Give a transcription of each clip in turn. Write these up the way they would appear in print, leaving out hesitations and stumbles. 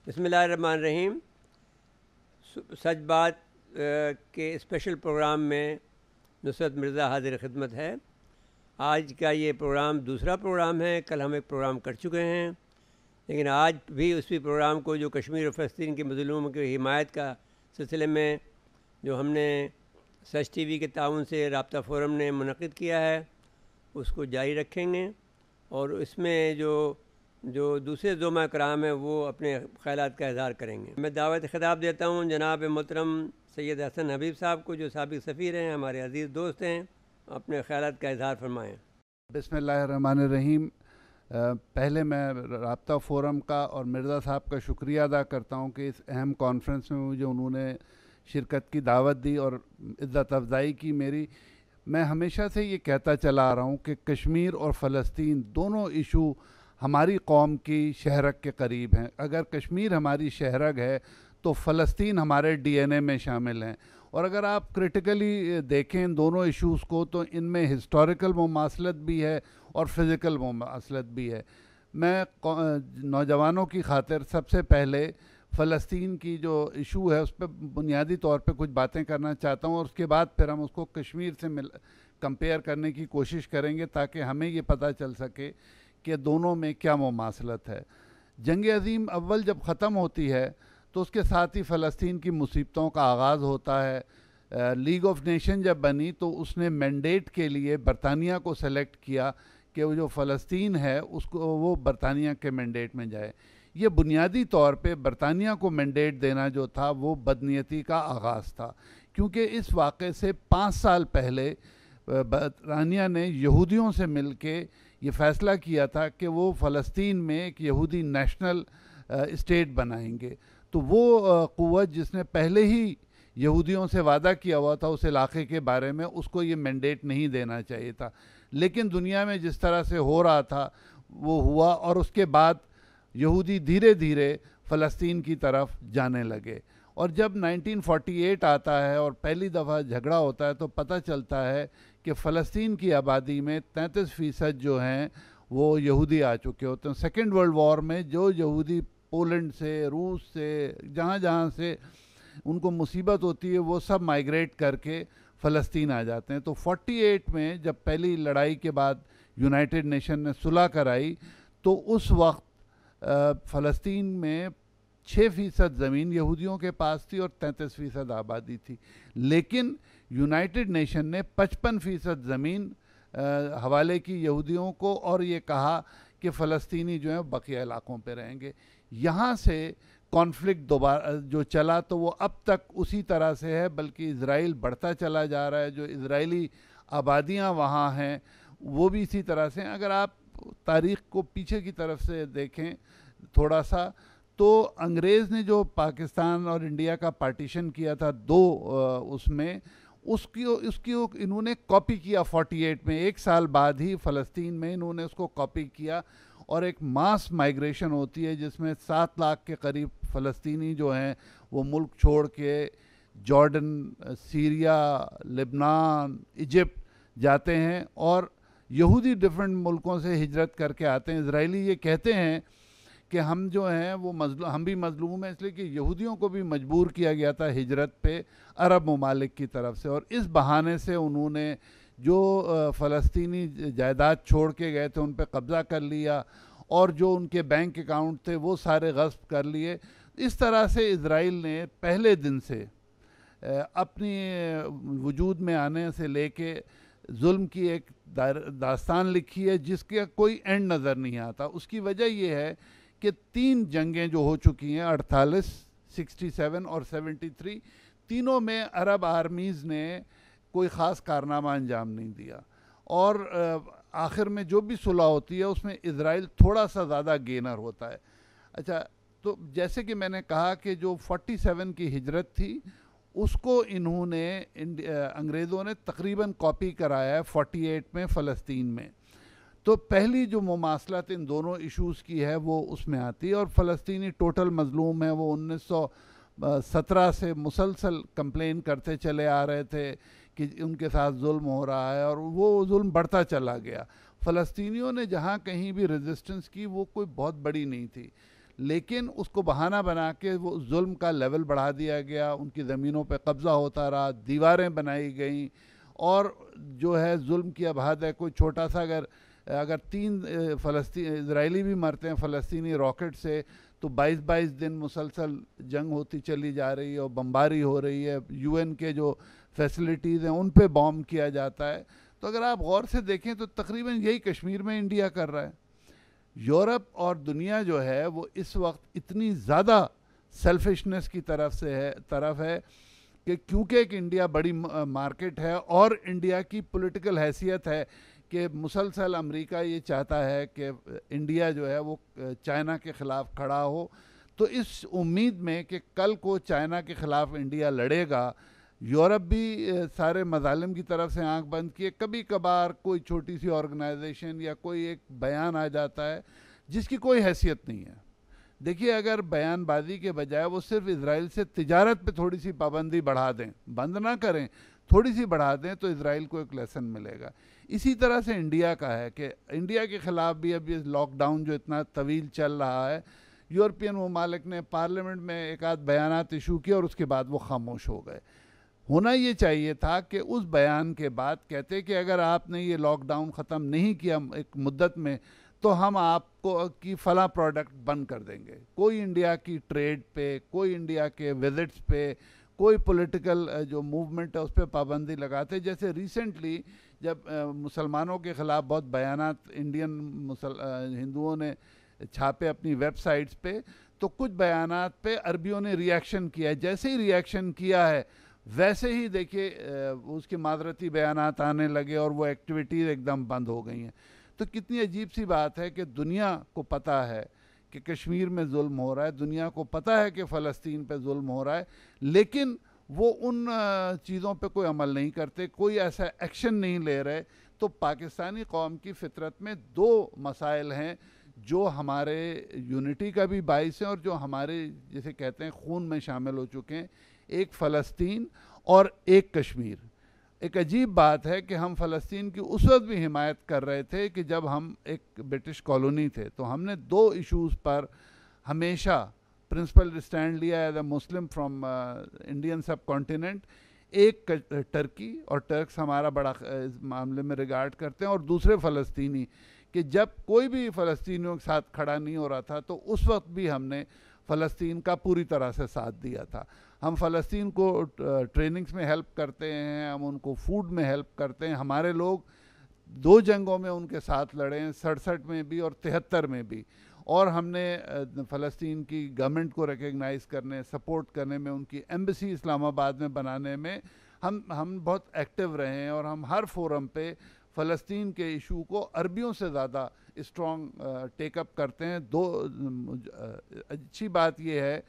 بسم اللہ الرحمن الرحیم. سچ بات کے اسپیشل پروگرام میں نصرت مرزا حاضر خدمت ہے. آج کا یہ پروگرام دوسرا پروگرام ہے. کل ہم ایک پروگرام کر چکے ہیں، لیکن آج بھی اسی پروگرام کو جو کشمیر اور فلسطین کے مظلوموں کی حمایت کا سلسلے میں جو ہم نے سچ ٹی وی کے تعاون سے رابطہ فورم نے منعقد کیا ہے اس کو جاری رکھیں گے، اور اس میں جو دوسرے ذمہ کرام ہیں وہ اپنے خیالات کا اظہار کریں گے. میں دعوت خطاب دیتا ہوں جناب محترم سید حسن حبیب صاحب کو، جو سابق سفیر ہیں، ہمارے عزیز دوست ہیں. اپنے خیالات کا اظہار فرمائیں. بسم اللہ الرحمن الرحیم. پہلے میں رابطہ فورم کا اور مرزا صاحب کا شکریہ ادا کرتا ہوں کہ اس اہم کانفرنس میں مجھے انہوں نے شرکت کی دعوت دی اور عزت افزائی کی میری. میں ہمیشہ سے یہ کہتا چلا آ رہا ہوں کہ کشمیر اور فلسطین دونوں ایشو ہماری قوم کی شہرگ کے قریب ہیں. اگر کشمیر ہماری شہرگ ہے تو فلسطین ہمارے ڈی این اے میں شامل ہیں، اور اگر آپ کرٹیکلی دیکھیں ان دونوں ایشوز کو تو ان میں ہسٹوریکل مماثلت بھی ہے اور فزیکل مماثلت بھی ہے. میں نوجوانوں کی خاطر سب سے پہلے فلسطین کی جو ایشو ہے اس پہ بنیادی طور پہ کچھ باتیں کرنا چاہتا ہوں، اور اس کے بعد پھر ہم اس کو کشمیر سے کمپیئر کرنے کی کوشش کریں گے تاکہ ہمیں یہ پتہ چل سکے کہ دونوں میں کیا مماثلت ہے. جنگ عظیم اول جب ختم ہوتی ہے تو اس کے ساتھ ہی فلسطین کی مصیبتوں کا آغاز ہوتا ہے. لیگ آف نیشن جب بنی تو اس نے مینڈیٹ کے لیے برطانیہ کو سلیکٹ کیا کہ وہ جو فلسطین ہے اس کو وہ برطانیہ کے مینڈیٹ میں جائے. یہ بنیادی طور پہ برطانیہ کو مینڈیٹ دینا جو تھا وہ بدنیتی کا آغاز تھا، کیونکہ اس واقعے سے 5 سال پہلے برطانیہ نے یہودیوں سے مل کے یہ فیصلہ کیا تھا کہ وہ فلسطین میں ایک یہودی نیشنل اسٹیٹ بنائیں گے. تو وہ قوت جس نے پہلے ہی یہودیوں سے وعدہ کیا ہوا تھا اس علاقے کے بارے میں، اس کو یہ مینڈیٹ نہیں دینا چاہیے تھا. لیکن دنیا میں جس طرح سے ہو رہا تھا وہ ہوا، اور اس کے بعد یہودی دھیرے دھیرے فلسطین کی طرف جانے لگے. اور جب 1948 آتا ہے اور پہلی دفعہ جھگڑا ہوتا ہے تو پتہ چلتا ہے کہ فلسطین کی آبادی میں 33% جو ہیں وہ یہودی آ چکے ہوتے ہیں. سیکنڈ ورلڈ وار میں جو یہودی پولینڈ سے، روس سے، جہاں جہاں سے ان کو مصیبت ہوتی ہے وہ سب مائیگریٹ کر کے فلسطین آ جاتے ہیں. تو 48 میں جب پہلی لڑائی کے بعد یونائٹڈ نیشن نے صلح کرائی تو اس وقت فلسطین میں 6% زمین یہودیوں کے پاس تھی اور 33% آبادی تھی. لیکن یونائٹڈ نیشن نے 55% زمین حوالے کی یہودیوں کو، اور یہ کہا کہ فلسطینی جو ہیں بقیہ علاقوں پہ رہیں گے. یہاں سے کانفلکٹ دوبارہ جو چلا تو وہ اب تک اسی طرح سے ہے، بلکہ اسرائیل بڑھتا چلا جا رہا ہے. جو اسرائیلی آبادیاں وہاں ہیں وہ بھی اسی طرح سے ہیں. اگر آپ تاریخ کو پیچھے کی طرف سے دیکھیں تھوڑا سا تو انگریز نے جو پاکستان اور انڈیا کا پارٹیشن کیا تھا اس میں اس کی انہوں نے کاپی کیا 48 میں. 1 سال بعد ہی فلسطین میں انہوں نے اس کو کاپی کیا، اور ایک ماس مائیگریشن ہوتی ہے جس میں 7 لاکھ کے قریب فلسطینی جو ہیں وہ ملک چھوڑ کے جارڈن، سیریا، لبنان، ایجپٹ جاتے ہیں، اور یہودی ڈیفرنٹ ملکوں سے ہجرت کر کے آتے ہیں. اسرائیلی یہ کہتے ہیں کہ ہم جو ہیں وہ ہم بھی مظلوم ہیں، اس لیے کہ یہودیوں کو بھی مجبور کیا گیا تھا ہجرت پہ عرب ممالک کی طرف سے، اور اس بہانے سے انہوں نے جو فلسطینی جائیداد چھوڑ کے گئے تھے ان پہ قبضہ کر لیا، اور جو ان کے بینک اکاؤنٹ تھے وہ سارے غصب کر لیے. اس طرح سے اسرائیل نے پہلے دن سے اپنی وجود میں آنے سے لے کے ظلم کی ایک داستان لکھی ہے جس کا کوئی اینڈ نظر نہیں آتا. اس کی وجہ یہ ہے کہ 3 جنگیں جو ہو چکی ہیں 48، 67 اور 73، تینوں میں عرب آرمیز نے کوئی خاص کارنامہ انجام نہیں دیا، اور آخر میں جو بھی صلح ہوتی ہے اس میں اسرائیل تھوڑا سا زیادہ گینر ہوتا ہے. اچھا، تو جیسے کہ میں نے کہا کہ جو 47 کی ہجرت تھی اس کو انہوں نے انگریزوں نے تقریباً کاپی کرایا ہے 48 میں فلسطین میں. تو پہلی جو مماثلت ان دونوں ایشوز کی ہے وہ اس میں آتی ہے، اور فلسطینی ٹوٹل مظلوم ہے. وہ 1917 سے مسلسل کمپلین کرتے چلے آ رہے تھے کہ ان کے ساتھ ظلم ہو رہا ہے، اور وہ ظلم بڑھتا چلا گیا. فلسطینیوں نے جہاں کہیں بھی ریزسٹنس کی وہ کوئی بہت بڑی نہیں تھی، لیکن اس کو بہانہ بنا کے وہ ظلم کا لیول بڑھا دیا گیا، ان کی زمینوں پہ قبضہ ہوتا رہا، دیواریں بنائی گئیں، اور جو ہے ظلم کی اب حد ہے. کوئی چھوٹا سا اگر 3 اسرائیلی بھی مرتے ہیں فلسطینی راکٹ سے، تو 22 دن مسلسل جنگ ہوتی چلی جا رہی ہے اور بمباری ہو رہی ہے، UN کے جو فیسلٹیز ہیں ان پہ بوم کیا جاتا ہے. تو اگر آپ غور سے دیکھیں تو تقریباً یہی کشمیر میں انڈیا کر رہا ہے. یورپ اور دنیا جو ہے وہ اس وقت اتنی زیادہ سیلفشنس کی طرف ہے کہ کیونکہ ایک انڈیا بڑی مارکیٹ ہے اور انڈیا کی پولیٹیکل حیثیت ہے کہ مسلسل امریکہ یہ چاہتا ہے کہ انڈیا جو ہے وہ چائنا کے خلاف کھڑا ہو. تو اس امید میں کہ کل کو چائنا کے خلاف انڈیا لڑے گا، یورپ بھی سارے مظالم کی طرف سے آنکھ بند کیے. کبھی کبھار کوئی چھوٹی سی آرگنائزیشن یا کوئی ایک بیان آ جاتا ہے جس کی کوئی حیثیت نہیں ہے. دیکھیے اگر بیان بازی کے بجائے وہ صرف اسرائیل سے تجارت پہ تھوڑی سی پابندی بڑھا دیں، بند نہ کریں، تھوڑی سی بڑھا دیں، تو اسرائیل کو ایک لیسن ملے گا. اسی طرح سے انڈیا کا ہے کہ انڈیا کے خلاف بھی اب یہ لاک ڈاؤن جو اتنا طویل چل رہا ہے، یورپین ممالک نے پارلیمنٹ میں ایک آدھ بیانات ایشو کیے اور اس کے بعد وہ خاموش ہو گئے. ہونا یہ چاہیے تھا کہ اس بیان کے بعد کہتے کہ اگر آپ نے یہ لاک ڈاؤن ختم نہیں کیا ایک مدت میں تو ہم آپ کو کی فلاں پروڈکٹ بند کر دیں گے. کوئی انڈیا کی ٹریڈ پہ، کوئی انڈیا کے وزٹس پہ، کوئی پولیٹیکل جو موومنٹ ہے اس پہ پابندی لگاتے. جیسے ریسنٹلی جب مسلمانوں کے خلاف بہت بیانات انڈین ہندوؤں نے چھاپے اپنی ویب سائٹس پہ، تو کچھ بیانات پہ عربیوں نے ریاکشن کیا ہے. جیسے ہی ریاکشن کیا ہے ویسے ہی دیکھیے اس کے معذرتی بیانات آنے لگے اور وہ ایکٹیویٹیز ایک دم بند ہو گئی ہیں. تو کتنی عجیب سی بات ہے کہ دنیا کو پتہ ہے کہ کشمیر میں ظلم ہو رہا ہے، دنیا کو پتہ ہے کہ فلسطین پہ ظلم ہو رہا ہے، لیکن وہ ان چیزوں پہ کوئی عمل نہیں کرتے، کوئی ایسا ایکشن نہیں لے رہے. تو پاکستانی قوم کی فطرت میں 2 مسائل ہیں جو ہمارے یونٹی کا بھی باعث ہیں اور جو ہمارے جسے کہتے ہیں خون میں شامل ہو چکے ہیں، ایک فلسطین اور ایک کشمیر. ایک عجیب بات ہے کہ ہم فلسطین کی اس وقت بھی حمایت کر رہے تھے کہ جب ہم ایک برٹش کالونی تھے، تو ہم نے 2 ایشوز پر ہمیشہ پرنسپل اسٹینڈ لیا as a Muslim from Indian sub continent. ایک ٹرکی، اور ٹرکس ہمارا بڑا اس معاملے میں ریگارڈ کرتے ہیں، اور دوسرے فلسطینی، کہ جب کوئی بھی فلسطینیوں کے ساتھ کھڑا نہیں ہو رہا تھا تو اس وقت بھی ہم نے فلسطین کا پوری طرح سے ساتھ دیا تھا. ہم فلسطین کو ٹریننگز میں ہیلپ کرتے ہیں، ہم ان کو فوڈ میں ہیلپ کرتے ہیں. ہمارے لوگ 2 جنگوں میں ان کے ساتھ لڑے ہیں، 67 میں بھی اور 73 میں بھی. اور ہم نے فلسطین کی گورنمنٹ کو ریکگنائز کرنے، سپورٹ کرنے میں، ان کی ایمبیسی اسلام آباد میں بنانے میں ہم بہت ایکٹیو رہے ہیں. اور ہم ہر فورم پہ فلسطین کے ایشو کو عربیوں سے زیادہ اسٹرانگ ٹیک اپ کرتے ہیں. اچھی بات یہ ہے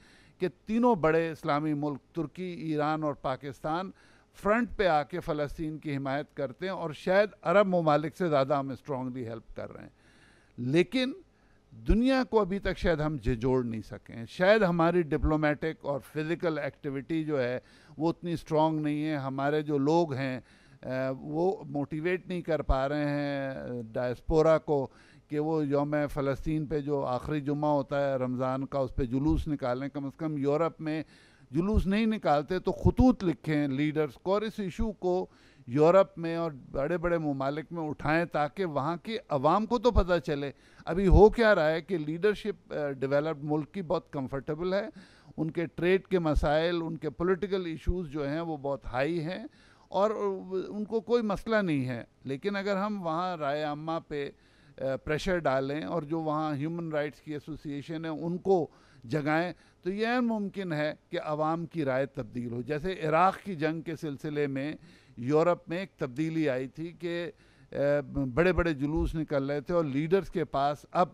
کہ تینوں بڑے اسلامی ملک ترکی، ایران اور پاکستان فرنٹ پہ آ کے فلسطین کی حمایت کرتے ہیں، اور شاید عرب ممالک سے زیادہ ہم اسٹرانگلی ہیلپ کر رہے ہیں. لیکن دنیا کو ابھی تک شاید ہم جھجوڑ نہیں سکیں. شاید ہماری ڈپلومیٹک اور فزیکل ایکٹیویٹی جو ہے وہ اتنی اسٹرانگ نہیں ہے. ہمارے جو لوگ ہیں وہ موٹیویٹ نہیں کر پا رہے ہیں ڈائسپورا کو کہ وہ یوم فلسطین پہ جو آخری جمعہ ہوتا ہے رمضان کا، اس پہ جلوس نکالیں. کم از کم یورپ میں جلوس نہیں نکالتے تو خطوط لکھیں لیڈرز کو، اور اس ایشو کو یورپ میں اور بڑے بڑے ممالک میں اٹھائیں تاکہ وہاں کی عوام کو تو پتہ چلے. ابھی ہو کیا رہا ہے کہ لیڈرشپ ڈیولپڈ ملک کی بہت کمفرٹیبل ہے، ان کے ٹریڈ کے مسائل، ان کے پولیٹیکل ایشوز جو ہیں وہ بہت ہائی ہیں اور ان کو کوئی مسئلہ نہیں ہے. لیکن اگر ہم وہاں رائے عامہ پہ پریشر ڈالیں اور جو وہاں ہیومن رائٹس کی ایسوسیشن ہے ان کو جگائیں، تو یہ ممکن ہے کہ عوام کی رائے تبدیل ہو. جیسے عراق کی جنگ کے سلسلے میں یورپ میں ایک تبدیلی آئی تھی کہ بڑے بڑے جلوس نکل رہے تھے اور لیڈرز کے پاس اب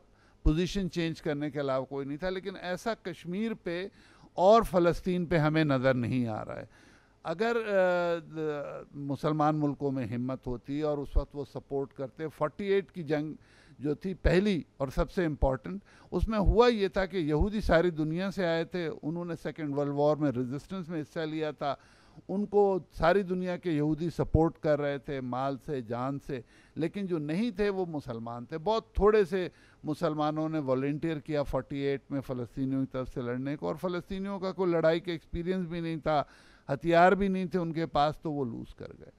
پوزیشن چینج کرنے کے علاوہ کوئی نہیں تھا. لیکن ایسا کشمیر پہ اور فلسطین پہ ہمیں نظر نہیں آ رہا ہے. اگر مسلمان ملکوں میں ہمت ہوتی اور اس وقت وہ سپورٹ کرتے. 48 کی جنگ جو تھی پہلی اور سب سے امپورٹنٹ، اس میں ہوا یہ تھا کہ یہودی ساری دنیا سے آئے تھے، انہوں نے سیکنڈ ورلڈ وار میں ریزسٹنس میں حصہ لیا تھا، ان کو ساری دنیا کے یہودی سپورٹ کر رہے تھے مال سے جان سے، لیکن جو نہیں تھے وہ مسلمان تھے. بہت تھوڑے سے مسلمانوں نے والنٹیئر کیا 48 میں فلسطینیوں کی طرف سے لڑنے کو، اور فلسطینیوں کا کوئی لڑائی کا ایکسپیرینس بھی نہیں تھا، ہتھیار بھی نہیں تھے ان کے پاس، تو وہ لوز کر گئے.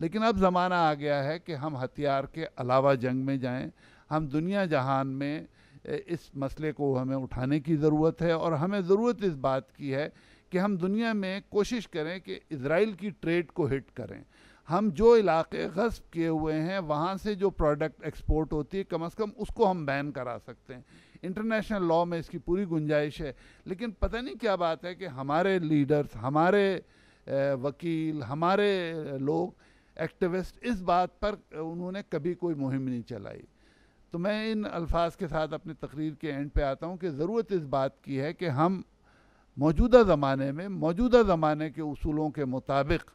لیکن اب زمانہ آ گیا ہے کہ ہم ہتھیار کے علاوہ جنگ میں جائیں. ہم دنیا جہان میں اس مسئلے کو ہمیں اٹھانے کی ضرورت ہے، اور ہمیں ضرورت اس بات کی ہے کہ ہم دنیا میں کوشش کریں کہ اسرائیل کی ٹریڈ کو ہٹ کریں. ہم جو علاقے غصب کیے ہوئے ہیں وہاں سے جو پروڈکٹ ایکسپورٹ ہوتی ہے کم از کم اس کو ہم بین کرا سکتے ہیں. انٹرنیشنل لاء میں اس کی پوری گنجائش ہے، لیکن پتہ نہیں کیا بات ہے کہ ہمارے لیڈرز، ہمارے وکیل، ہمارے لوگ ایکٹیوسٹ اس بات پر انہوں نے کبھی کوئی مہم نہیں چلائی. تو میں ان الفاظ کے ساتھ اپنی تقریر کے اینڈ پہ آتا ہوں کہ ضرورت اس بات کی ہے کہ ہم موجودہ زمانے میں موجودہ زمانے کے اصولوں کے مطابق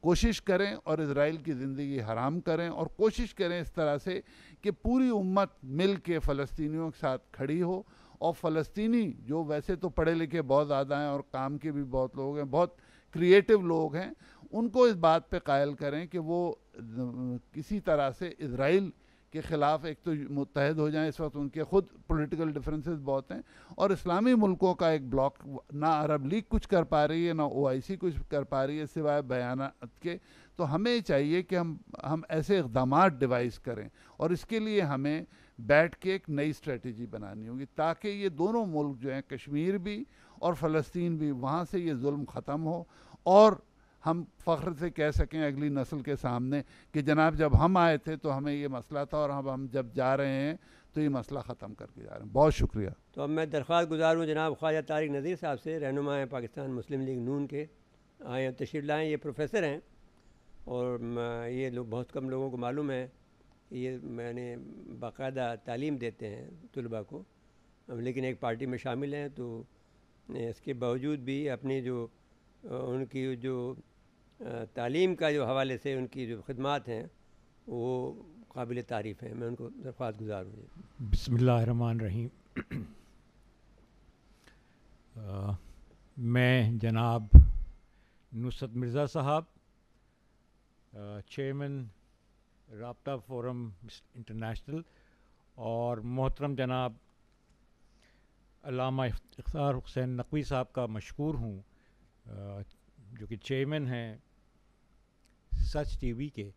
کوشش کریں اور اسرائیل کی زندگی حرام کریں، اور کوشش کریں اس طرح سے کہ پوری امت مل کے فلسطینیوں کے ساتھ کھڑی ہو. اور فلسطینی جو ویسے تو پڑھے لکھے بہت زیادہ ہیں اور کام کے بھی بہت لوگ ہیں، بہت کریٹیو لوگ ہیں، ان کو اس بات پہ قائل کریں کہ وہ کسی طرح سے اسرائیل کے خلاف ایک تو متحد ہو جائیں. اس وقت ان کے خود پولیٹیکل ڈفرینسز بہت ہیں، اور اسلامی ملکوں کا ایک بلاک، نہ عرب لیگ کچھ کر پا رہی ہے نہ OIC کچھ کر پا رہی ہے سوائے بیانات کے. تو ہمیں چاہیے کہ ہم ایسے اقدامات ڈیوائز کریں، اور اس کے لیے ہمیں بیٹھ کے ایک نئی اسٹریٹجی بنانی ہوگی تاکہ یہ دونوں ملک جو ہیں، کشمیر بھی اور فلسطین بھی، وہاں سے یہ ظلم ختم ہو، اور ہم فخر سے کہہ سکیں اگلی نسل کے سامنے کہ جناب جب ہم آئے تھے تو ہمیں یہ مسئلہ تھا، اور ہم جب جا رہے ہیں تو یہ مسئلہ ختم کر کے جا رہے ہیں. بہت شکریہ. تو اب میں درخواست گزار ہوں جناب خواجہ طارق نذیر صاحب سے، رہنما ہیں پاکستان مسلم لیگ نون کے، آئیں تشریف لائیں. یہ پروفیسر ہیں، اور یہ لوگ بہت کم لوگوں کو معلوم ہے کہ یہ میں نے باقاعدہ تعلیم دیتے ہیں طلباء کو، لیکن ایک پارٹی میں شامل ہیں. تو اس کے باوجود بھی اپنی جو ان کی جو تعلیم کا جو حوالے سے ان کی جو خدمات ہیں وہ قابل تعریف ہیں. میں ان کو درخواست گزار ہوں. بسم اللہ الرحمن الرحیم. میں جناب نصرت مرزا صاحب، چیئرمین رابطہ فورم انٹرنیشنل، اور محترم جناب علامہ افتخار حسین نقوی صاحب کا مشکور ہوں، جو کہ چیئرمین ہیں سچ ٹی وی کے،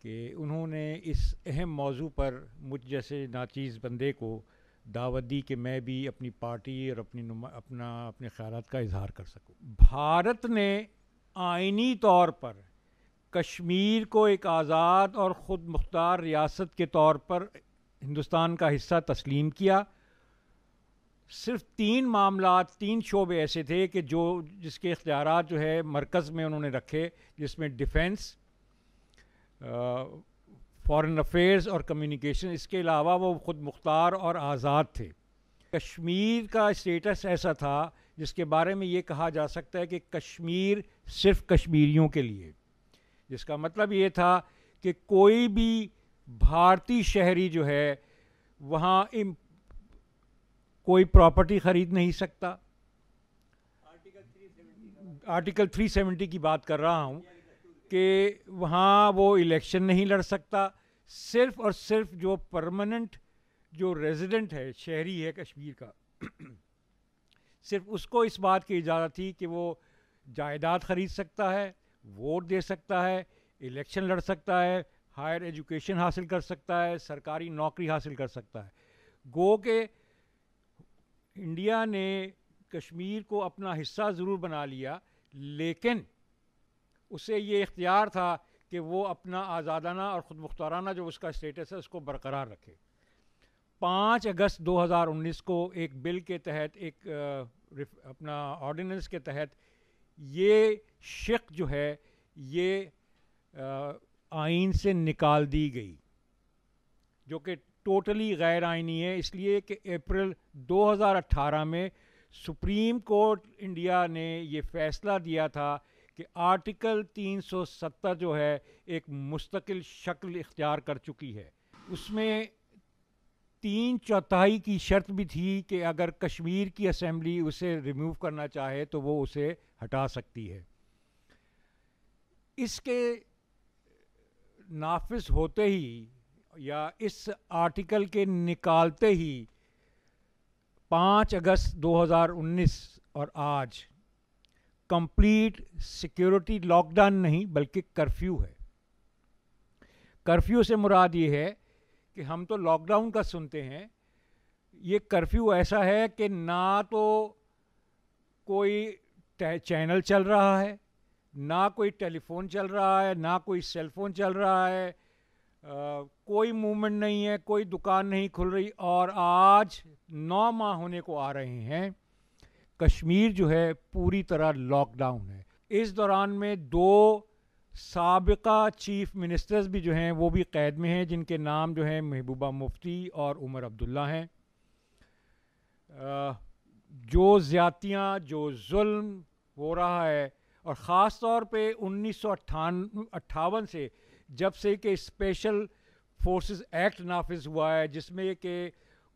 کہ انہوں نے اس اہم موضوع پر مجھ جیسے ناچیز بندے کو دعوت دی کہ میں بھی اپنی پارٹی اور اپنے خیالات کا اظہار کر سکوں. بھارت نے آئینی طور پر کشمیر کو ایک آزاد اور خود مختار ریاست کے طور پر ہندوستان کا حصہ تسلیم کیا. صرف 3 معاملات، 3 شعبے ایسے تھے کہ جس کے اختیارات جو ہے مرکز میں انہوں نے رکھے، جس میں ڈیفنس، فارن افیئرز اور کمیونیکیشن. اس کے علاوہ وہ خود مختار اور آزاد تھے. کشمیر کا اسٹیٹس ایسا تھا جس کے بارے میں یہ کہا جا سکتا ہے کہ کشمیر صرف کشمیریوں کے لیے، جس کا مطلب یہ تھا کہ کوئی بھی بھارتی شہری جو ہے وہاں کوئی پراپرٹی خرید نہیں سکتا. آرٹیکل 370 کی بات کر رہا ہوں کہ وہاں وہ الیکشن نہیں لڑ سکتا. صرف اور صرف جو پرماننٹ جو ریزیڈنٹ ہے، شہری ہے کشمیر کا، صرف اس کو اس بات کی اجازت تھی کہ وہ جائیداد خرید سکتا ہے، ووٹ دے سکتا ہے، الیکشن لڑ سکتا ہے، ہائر ایجوکیشن حاصل کر سکتا ہے، سرکاری نوکری حاصل کر سکتا ہے. گو کہ انڈیا نے کشمیر کو اپنا حصہ ضرور بنا لیا، لیکن اسے یہ اختیار تھا کہ وہ اپنا آزادانہ اور خود مختارانہ جو اس کا اسٹیٹس ہے اس کو برقرار رکھے. 5 اگست 2019 کو ایک بل کے تحت، ایک اپنا آرڈیننس کے تحت، یہ شق جو ہے یہ آئین سے نکال دی گئی، جو کہ ٹوٹلی غیر آئینی ہے. اس لیے کہ اپریل 2018 میں سپریم کورٹ انڈیا نے یہ فیصلہ دیا تھا کہ آرٹیکل 370 جو ہے ایک مستقل شکل اختیار کر چکی ہے. اس میں 3/4 کی شرط بھی تھی کہ اگر کشمیر کی اسمبلی اسے ریموو کرنا چاہے تو وہ اسے ہٹا سکتی ہے. اس کے نافذ ہوتے ہی یا اس آرٹیکل کے نکالتے ہی 5 اگست 2019 اور آج کمپلیٹ سیکیورٹی لاک ڈاؤن نہیں بلکہ کرفیو ہے. کرفیو سے مراد یہ ہے کہ ہم تو لاک ڈاؤن کا سنتے ہیں, یہ کرفیو ایسا ہے کہ نہ تو کوئی چینل چل رہا ہے, نہ کوئی ٹیلی فون چل رہا ہے, نہ کوئی سیل فون چل رہا ہے, کوئی موومنٹ نہیں ہے, کوئی دکان نہیں کھل رہی. اور آج 9 ماہ ہونے کو آ رہے ہیں, کشمیر جو ہے پوری طرح لاک ڈاؤن ہے. اس دوران میں 2 سابقہ چیف منسٹرز بھی جو ہیں وہ بھی قید میں ہیں, جن کے نام جو ہیں محبوبہ مفتی اور عمر عبداللہ ہیں. جو زیادتیاں, جو ظلم ہو رہا ہے, اور خاص طور پہ 1958 سے جب سے کہ اسپیشل فورسز ایکٹ نافذ ہوا ہے, جس میں کہ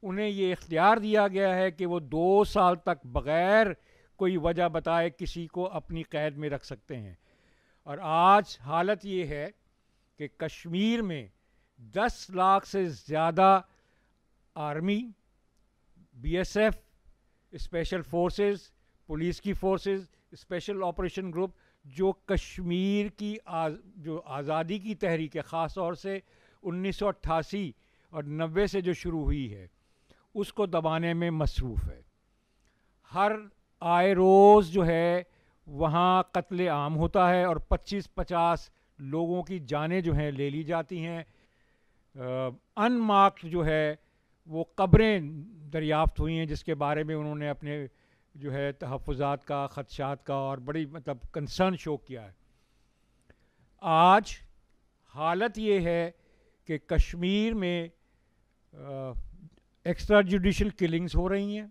انہیں یہ اختیار دیا گیا ہے کہ وہ 2 سال تک بغیر کوئی وجہ بتائے کسی کو اپنی قید میں رکھ سکتے ہیں. اور آج حالت یہ ہے کہ کشمیر میں 10 لاکھ سے زیادہ army, B S F, special forces, police کی فورسز, اسپیشل آپریشن گروپ, جو کشمیر کی جو آزادی کی تحریک ہے, خاص طور سے 1988 اور 90 سے جو شروع ہوئی ہے, اس کو دبانے میں مصروف ہے. ہر آئے روز جو ہے وہاں قتل عام ہوتا ہے اور 25-50 لوگوں کی جانیں جو ہیں لے لی جاتی ہیں. ان مارکڈ جو ہے وہ قبریں دریافت ہوئی ہیں, جس کے بارے میں انہوں نے اپنے جو ہے تحفظات کا, خدشات کا اور بڑی کنسرن شو کیا ہے. آج حالت یہ ہے کہ کشمیر میں ایکسٹرا جوڈیشل کلنگز ہو رہی ہیں,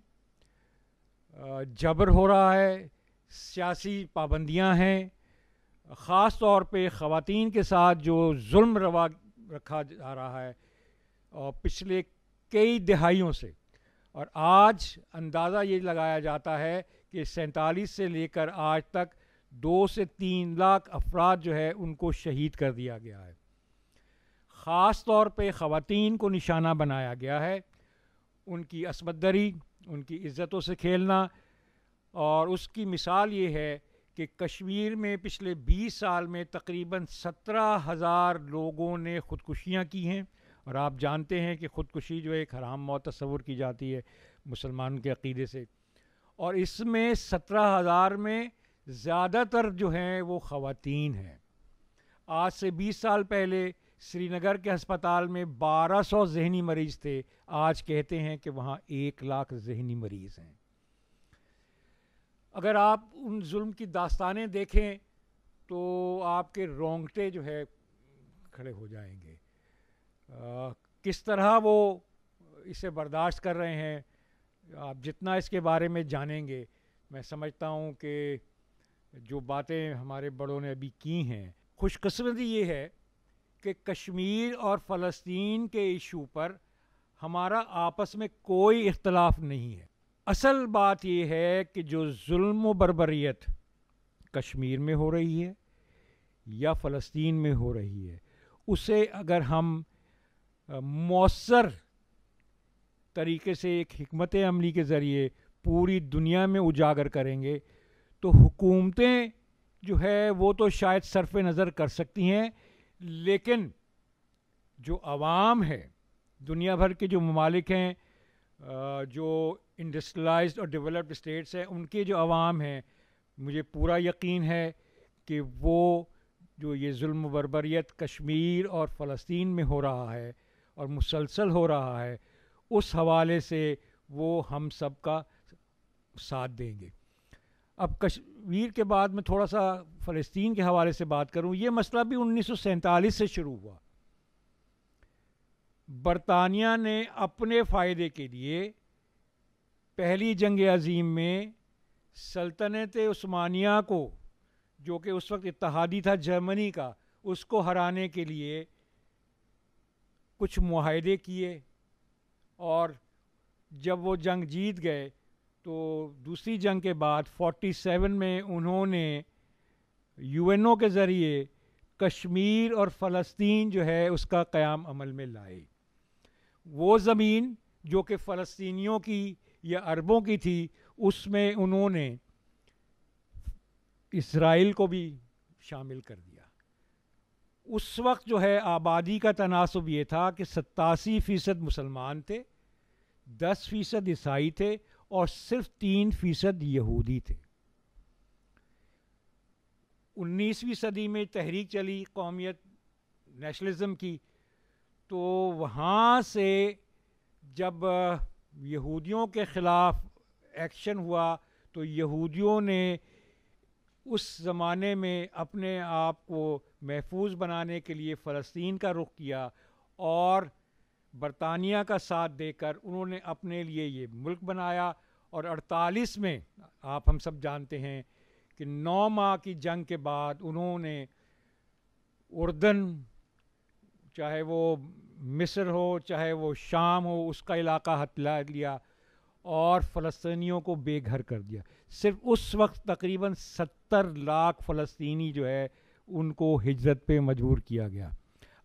جبر ہو رہا ہے, سیاسی پابندیاں ہیں, خاص طور پہ خواتین کے ساتھ جو ظلم روا رکھا جا رہا ہے اور پچھلے کئی دہائیوں سے. اور آج اندازہ یہ لگایا جاتا ہے کہ 47 سے لے کر آج تک 2 سے 3 لاکھ افراد جو ہے ان کو شہید کر دیا گیا ہے. خاص طور پہ خواتین کو نشانہ بنایا گیا ہے, ان کی عصمت دری, ان کی عزتوں سے کھیلنا. اور اس کی مثال یہ ہے کہ کشمیر میں پچھلے 20 سال میں تقریباً 17,000 لوگوں نے خودکشیاں کی ہیں. اور آپ جانتے ہیں کہ خودکشی جو ہے ایک حرام موت تصور کی جاتی ہے مسلمان کے عقیدے سے, اور اس میں 17,000 میں زیادہ تر جو ہیں وہ خواتین ہیں. آج سے 20 سال پہلے سری نگر کے ہسپتال میں 1200 ذہنی مریض تھے, آج کہتے ہیں کہ وہاں 1 لاکھ ذہنی مریض ہیں. اگر آپ ان ظلم کی داستانیں دیکھیں تو آپ کے رونگٹے جو ہے کھڑے ہو جائیں گے. کس طرح وہ اسے برداشت کر رہے ہیں, آپ جتنا اس کے بارے میں جانیں گے, میں سمجھتا ہوں کہ جو باتیں ہمارے بڑوں نے ابھی کی ہیں, خوش قسمتی یہ ہے کہ کشمیر اور فلسطین کے ایشو پر ہمارا آپس میں کوئی اختلاف نہیں ہے. اصل بات یہ ہے کہ جو ظلم و بربریت کشمیر میں ہو رہی ہے یا فلسطین میں ہو رہی ہے, اسے اگر ہم مؤثر طریقے سے ایک حکمت عملی کے ذریعے پوری دنیا میں اجاگر کریں گے تو حکومتیں جو ہے وہ تو شاید صرف نظر کر سکتی ہیں, لیکن جو عوام ہے, دنیا بھر کے جو ممالک ہیں, جو انڈسٹریلائزڈ اور ڈیولپڈ اسٹیٹس ہیں, ان کے جو عوام ہیں, مجھے پورا یقین ہے کہ وہ جو یہ ظلم و بربریت کشمیر اور فلسطین میں ہو رہا ہے اور مسلسل ہو رہا ہے, اس حوالے سے وہ ہم سب کا ساتھ دیں گے. اب کشمیر کے بعد میں تھوڑا سا فلسطین کے حوالے سے بات کروں. یہ مسئلہ بھی 1947 سے شروع ہوا. برطانیہ نے اپنے فائدے کے لیے پہلی جنگ عظیم میں سلطنت عثمانیہ کو, جو کہ اس وقت اتحادی تھا جرمنی کا, اس کو ہرانے کے لیے کچھ معاہدے کیے, اور جب وہ جنگ جیت گئے تو دوسری جنگ کے بعد 47 میں انہوں نے یو این او کے ذریعے کشمیر اور فلسطین جو ہے اس کا قیام عمل میں لائے. وہ زمین جو کہ فلسطینیوں کی یا عربوں کی تھی, اس میں انہوں نے اسرائیل کو بھی شامل کر دیا. اس وقت جو ہے آبادی کا تناسب یہ تھا کہ 87% مسلمان تھے, 10% عیسائی تھے اور صرف 3% یہودی تھے. 19ویں صدی میں تحریک چلی قومیت نیشنلزم کی, تو وہاں سے جب یہودیوں کے خلاف ایکشن ہوا تو یہودیوں نے اس زمانے میں اپنے آپ کو محفوظ بنانے کے لیے فلسطین کا رخ کیا, اور برطانیہ کا ساتھ دے کر انہوں نے اپنے لیے یہ ملک بنایا. اور 48 میں آپ ہم سب جانتے ہیں کہ 9 ماہ کی جنگ کے بعد انہوں نے اردن, چاہے وہ مصر ہو چاہے وہ شام ہو, اس کا علاقہ ہتھیلا لیا اور فلسطینیوں کو بے گھر کر دیا. صرف اس وقت تقریباً 70 لاکھ فلسطینی جو ہے ان کو ہجرت پہ مجبور کیا گیا.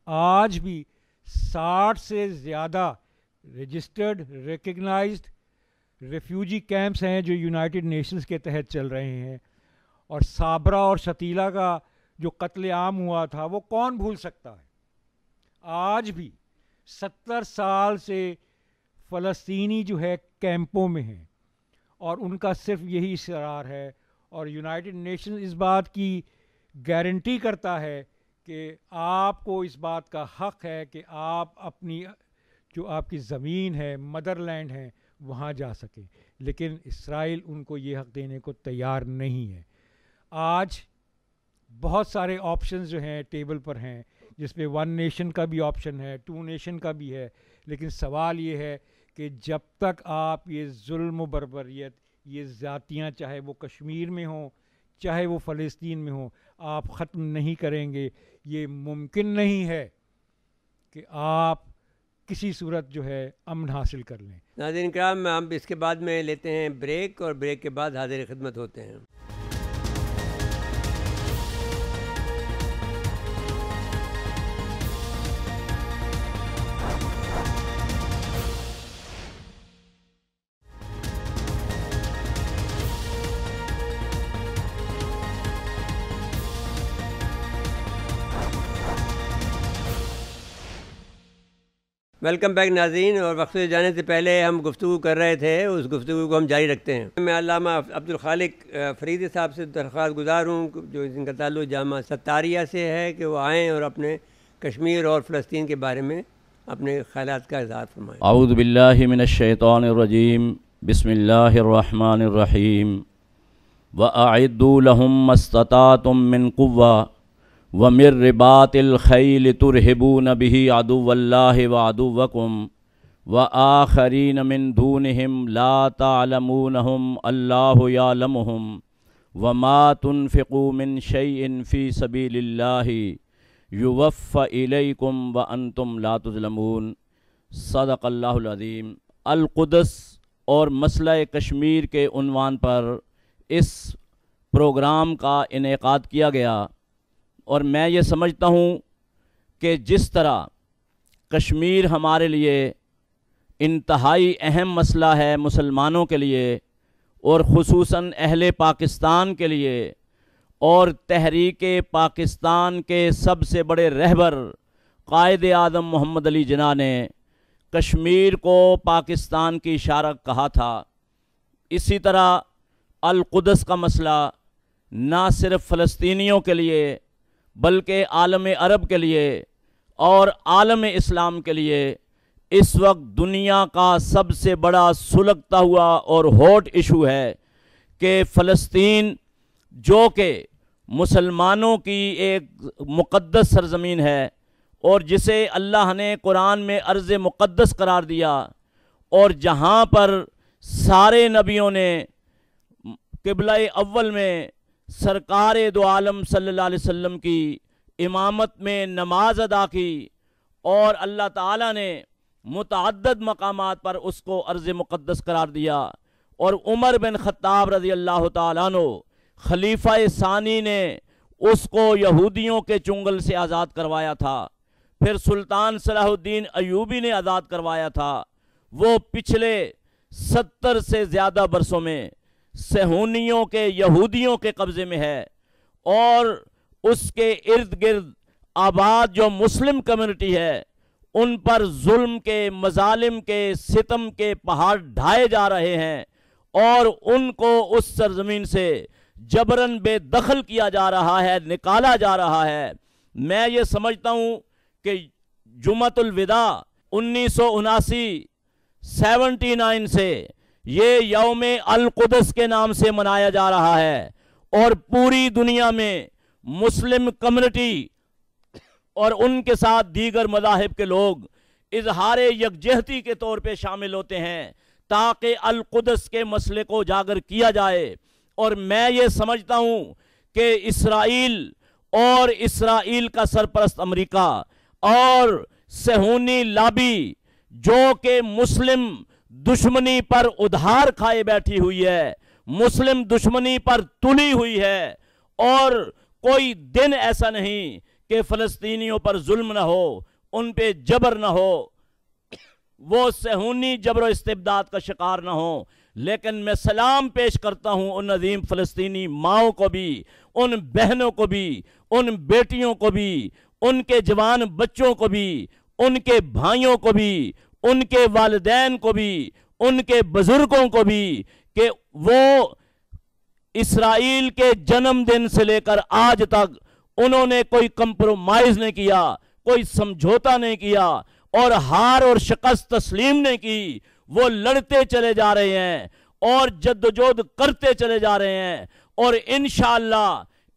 آج بھی 60 سے زیادہ رجسٹرڈ ریکگنائزڈ ریفیوجی کیمپس ہیں جو یونائٹڈ نیشنز کے تحت چل رہے ہیں. اور صابرہ اور شتیلہ کا جو قتل عام ہوا تھا وہ کون بھول سکتا ہے. آج بھی 70 سال سے فلسطینی جو ہے کیمپوں میں ہیں اور ان کا صرف یہی اصرار ہے, اور یونائٹڈ نیشن اس بات کی گارنٹی کرتا ہے کہ آپ کو اس بات کا حق ہے کہ آپ اپنی جو آپ کی زمین ہے, مدر لینڈ ہے, وہاں جا سکیں. لیکن اسرائیل ان کو یہ حق دینے کو تیار نہیں ہے. آج بہت سارے آپشنز جو ہیں ٹیبل پر ہیں, جس میں 1 نیشن کا بھی آپشن ہے, 2 نیشن کا بھی ہے. لیکن سوال یہ ہے کہ جب تک آپ یہ ظلم و بربریت, یہ ذاتیاں, چاہے وہ کشمیر میں ہوں چاہے وہ فلسطین میں ہوں, آپ ختم نہیں کریں گے, یہ ممکن نہیں ہے کہ آپ کسی صورت جو ہے امن حاصل کر لیں. ناظرین کرام, ہم اس کے بعد میں لیتے ہیں بریک, اور بریک کے بعد حاضر خدمت ہوتے ہیں. ویلکم بیک ناظرین. اور وقت سے جانے سے پہلے ہم گفتگو کر رہے تھے, اس گفتگو کو ہم جاری رکھتے ہیں. میں علامہ عبدالخالق فریدی صاحب سے درخواست گزار ہوں جو ان کا تعلق جامعہ ستاریہ سے ہے کہ وہ آئیں اور اپنے کشمیر اور فلسطین کے بارے میں اپنے خیالات کا اظہار فرمائیں. اعوذ باللہ من الشیطان الرجیم, بسم اللہ الرحمن الرحیم. وَأَعِدُّوا لَهُم مَّا اسْتَطَعْتُم مِّن قُوَّةٍ وَمِن رِّبَاطِ الْخَيْلِ تُرْهِبُونَ بِهِ عَدُوَّ اللَّهِ وَعَدُوَّكُمْ وَآخَرِينَ مِن دُونِهِمْ لَا تَعْلَمُونَهُمْ اللَّهُ يَعْلَمُهُمْ وَمَا تُنْفِقُوا مِن شَيْءٍ فِي سَبِيلِ اللَّهِ يُوَفَّ إِلَيْكُمْ وَأَنْتُمْ لَا تُظْلَمُونَ. صدق اللہ العظیم. القدس اور مسئلہ کشمیر کے عنوان پر اس پروگرام کا انعقاد کیا گیا, اور میں یہ سمجھتا ہوں کہ جس طرح کشمیر ہمارے لیے انتہائی اہم مسئلہ ہے مسلمانوں کے لیے, اور خصوصاً اہل پاکستان کے لیے, اور تحریک پاکستان کے سب سے بڑے رہبر قائد اعظم محمد علی جناح نے کشمیر کو پاکستان کی شارک کہا تھا, اسی طرح القدس کا مسئلہ نہ صرف فلسطینیوں کے لیے بلکہ عالم عرب کے لیے اور عالم اسلام کے لیے اس وقت دنیا کا سب سے بڑا سلگتا ہوا اور ہاٹ ایشو ہے کہ فلسطین جو کہ مسلمانوں کی ایک مقدس سرزمین ہے اور جسے اللہ نے قرآن میں ارض مقدس قرار دیا, اور جہاں پر سارے نبیوں نے قبلہ اول میں سرکار دو عالم صلی اللہ علیہ وسلم کی امامت میں نماز ادا کی, اور اللہ تعالیٰ نے متعدد مقامات پر اس کو ارض مقدس قرار دیا, اور عمر بن خطاب رضی اللہ تعالیٰ عنہ خلیفہ ثانی نے اس کو یہودیوں کے چنگل سے آزاد کروایا تھا، پھر سلطان صلاح الدین ایوبی نے آزاد کروایا تھا، وہ پچھلے 70 سے زیادہ برسوں میں صہیونیوں کے یہودیوں کے قبضے میں ہے، اور اس کے ارد گرد آباد جو مسلم کمیونٹی ہے ان پر ظلم کے، مظالم کے، ستم کے پہاڑ ڈھائے جا رہے ہیں، اور ان کو اس سرزمین سے جبراً بے دخل کیا جا رہا ہے، نکالا جا رہا ہے۔ میں یہ سمجھتا ہوں کہ جمعۃ الوداع 1979 سے یہ یوم القدس کے نام سے منایا جا رہا ہے، اور پوری دنیا میں مسلم کمیونٹی اور ان کے ساتھ دیگر مذاہب کے لوگ اظہار یکجہتی کے طور پہ شامل ہوتے ہیں تاکہ القدس کے مسئلے کو اجاگر کیا جائے۔ اور میں یہ سمجھتا ہوں کہ اسرائیل اور اسرائیل کا سرپرست امریکہ اور صہیونی لابی جو کہ مسلم دشمنی پر ادھار کھائے بیٹھی ہوئی ہے، مسلم دشمنی پر تلی ہوئی ہے، اور کوئی دن ایسا نہیں کہ فلسطینیوں پر ظلم نہ ہو، ان پہ جبر نہ ہو، وہ صہیونی جبر و استبداد کا شکار نہ ہو۔ لیکن میں سلام پیش کرتا ہوں ان عظیم فلسطینی ماؤں کو بھی، ان بہنوں کو بھی، ان بیٹیوں کو بھی، ان کے جوان بچوں کو بھی، ان کے بھائیوں کو بھی، ان کے والدین کو بھی، ان کے بزرگوں کو بھی، کہ وہ اسرائیل کے جنم دن سے لے کر آج تک انہوں نے کوئی کمپرومائز نہیں کیا، کوئی سمجھوتا نہیں کیا، اور ہار اور شکست تسلیم نہیں کی۔ وہ لڑتے چلے جا رہے ہیں اور جدوجہد کرتے چلے جا رہے ہیں، اور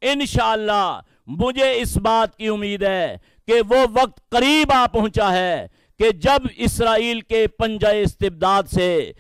انشاءاللہ مجھے اس بات کی امید ہے کہ وہ وقت قریب آ پہنچا ہے کہ جب اسرائیل کے پنجہ استبداد سے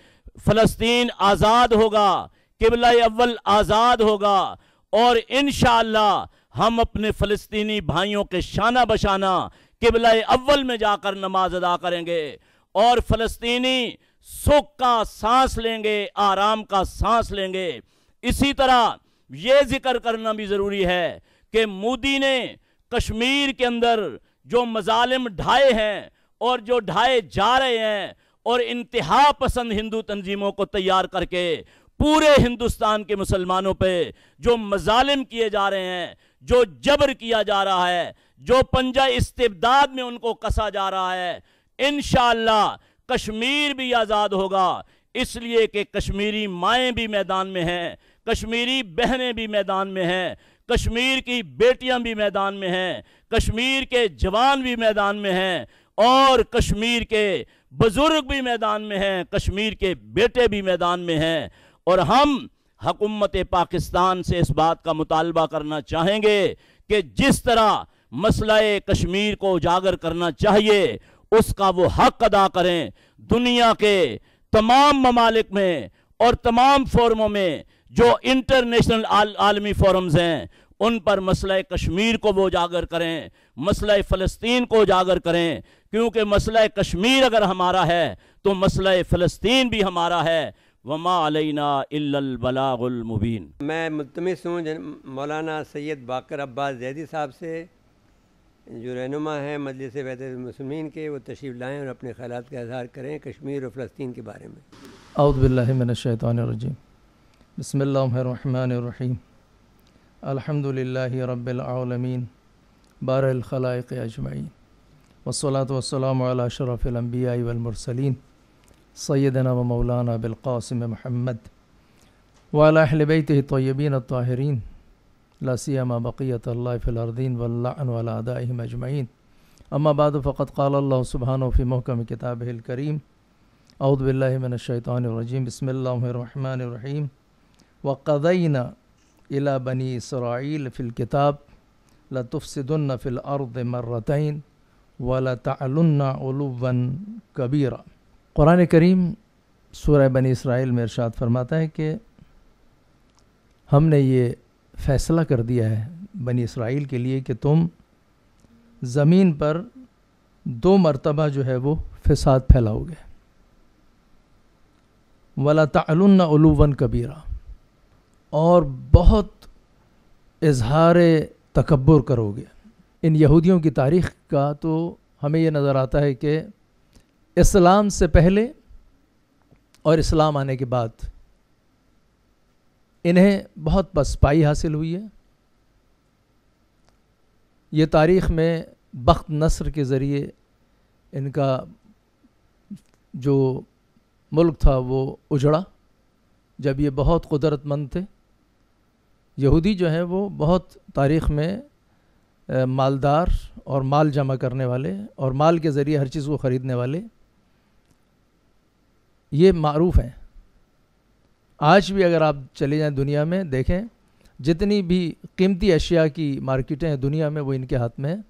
فلسطین آزاد ہوگا، قبلہ اول آزاد ہوگا، اور انشاءاللہ ہم اپنے فلسطینی بھائیوں کے شانہ بشانہ قبلہ اول میں جا کر نماز ادا کریں گے، اور فلسطینی سکھ کا سانس لیں گے، آرام کا سانس لیں گے۔ اسی طرح یہ ذکر کرنا بھی ضروری ہے کہ مودی نے کشمیر کے اندر جو مظالم ڈھائے ہیں اور جو ڈھائے جا رہے ہیں، اور انتہا پسند ہندو تنظیموں کو تیار کر کے پورے ہندوستان کے مسلمانوں پہ جو مظالم کیے جا رہے ہیں، جو جبر کیا جا رہا ہے، جو پنجہ استبداد میں ان کو کسا جا رہا ہے، انشاءاللہ کشمیر بھی آزاد ہوگا، اس لیے کہ کشمیری مائیں بھی میدان میں ہیں، کشمیری بہنیں بھی میدان میں ہیں، کشمیر کی بیٹیاں بھی میدان میں ہیں، کشمیر کے جوان بھی میدان میں ہیں، اور کشمیر کے بزرگ بھی میدان میں ہیں، کشمیر کے بیٹے بھی میدان میں ہیں۔ اور ہم حکومت پاکستان سے اس بات کا مطالبہ کرنا چاہیں گے کہ جس طرح مسئلہ کشمیر کو اجاگر کرنا چاہیے اس کا وہ حق ادا کریں۔ دنیا کے تمام ممالک میں اور تمام فورموں میں جو انٹرنیشنل عالمی فورمز ہیں ان پر مسئلہ کشمیر کو وہ اجاگر کریں، مسئلہ فلسطین کو اجاگر کریں، کیونکہ مسئلہ کشمیر اگر ہمارا ہے تو مسئلہ فلسطین بھی ہمارا ہے۔ وما علینا الا البلاغ المبین۔ میں ملتمس ہوں مولانا سید باقر عباس زیدی صاحب سے، جو رہنما ہیں مجلس وحدت المسلمین کے، وہ تشریف لائیں اور اپنے خیالات کا اظہار کریں کشمیر اور فلسطین کے بارے میں۔ اعوذ باللہ من الشیطان الرجیم، بسم اللہ الرحمن الرحیم، الحمد للہ رب العالمین، بارئ الخلائق اجمعین، والصلاة والسلام علی اشرف الانبیاء والمرسلین، سیدنا و مولانا بالقاسم محمد وعلی اہل بیتہ الطیبین الطاہرین، لا سیما بقیۃ اللہ فی الارضین واللعن علی اعدائہم اجمعین۔ اما بعد فقد قال اللہ سبحانہ فی محکم کتابہ الکریم، اعوذ باللہ من الشیطان الرجیم، بسم اللہ الرحمن الرحیم، وقضینا الی بنی اسرائیل فی الکتاب لتفسدن فی الارض مرتین ولتعلن علوا کبیرا۔ قرآن کریم سورہ بنی اسرائیل میں ارشاد فرماتا ہے کہ ہم نے یہ فیصلہ کر دیا ہے بنی اسرائیل کے لیے کہ تم زمین پر 2 مرتبہ جو ہے وہ فساد پھیلاؤ گے، وَلَتَعْلُنَّ عُلُوًّا كَبِيرًا، اور بہت اظہار تکبر کرو گے. ان یہودیوں کی تاریخ کا تو ہمیں یہ نظر آتا ہے کہ اسلام سے پہلے اور اسلام آنے کے بعد انہیں بہت پسپائی حاصل ہوئی ہے. یہ تاریخ میں بخت نصر کے ذریعے ان کا جو ملک تھا وہ اجڑا، جب یہ بہت قدرت مند تھے. یہودی جو ہیں وہ بہت تاریخ میں مالدار اور مال جمع کرنے والے اور مال کے ذریعے ہر چیز کو خریدنے والے یہ معروف ہیں. آج بھی اگر آپ چلے جائیں دنیا میں دیکھیں، جتنی بھی قیمتی اشیاء کی مارکیٹیں ہیں دنیا میں وہ ان کے ہاتھ میں ہیں.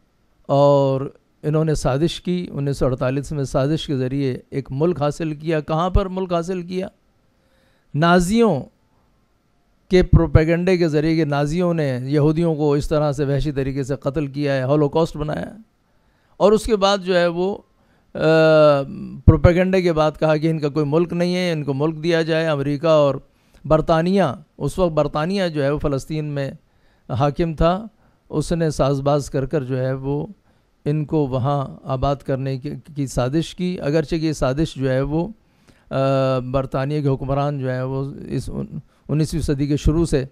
اور انہوں نے سازش کی 1948 میں، سازش کے ذریعے ایک ملک حاصل کیا. کہاں پر ملک حاصل کیا؟ نازیوں کے پروپیگنڈے کے ذریعے کہ نازیوں نے یہودیوں کو اس طرح سے وحشی طریقے سے قتل کیا ہے، ہولوکاسٹ بنایا. اور اس کے بعد جو ہے وہ پروپیگنڈے کے بعد کہا کہ ان کا کوئی ملک نہیں ہے، ان کو ملک دیا جائے. امریکہ اور برطانیہ، اس وقت برطانیہ جو ہے وہ فلسطین میں حاکم تھا، اس نے ساز باز کر جو ہے وہ ان کو وہاں آباد کرنے کی سازش کی. اگرچہ یہ سازش جو ہے وہ برطانیہ کے حکمران جو ہے وہ اس 19ویں صدی کے شروع سے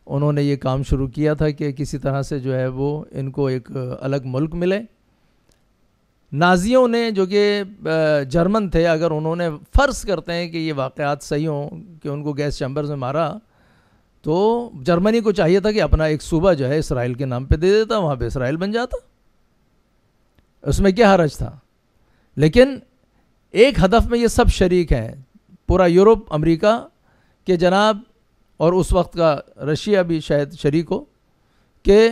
انہوں نے یہ کام شروع کیا تھا کہ کسی طرح سے جو ہے وہ ان کو ایک الگ ملک ملے. نازیوں نے جو کہ جرمن تھے، اگر انہوں نے فرض کرتے ہیں کہ یہ واقعات صحیح ہوں کہ ان کو گیس چیمبرز میں مارا، تو جرمنی کو چاہیے تھا کہ اپنا ایک صوبہ جو ہے اسرائیل کے نام پہ دے دیتا، وہاں پہ اسرائیل بن جاتا. اس میں کیا حرج تھا؟ لیکن ایک ہدف میں یہ سب شریک ہیں، پورا یورپ، امریکہ کہ جناب، اور اس وقت کا رشیا بھی شاید شریک ہو، کہ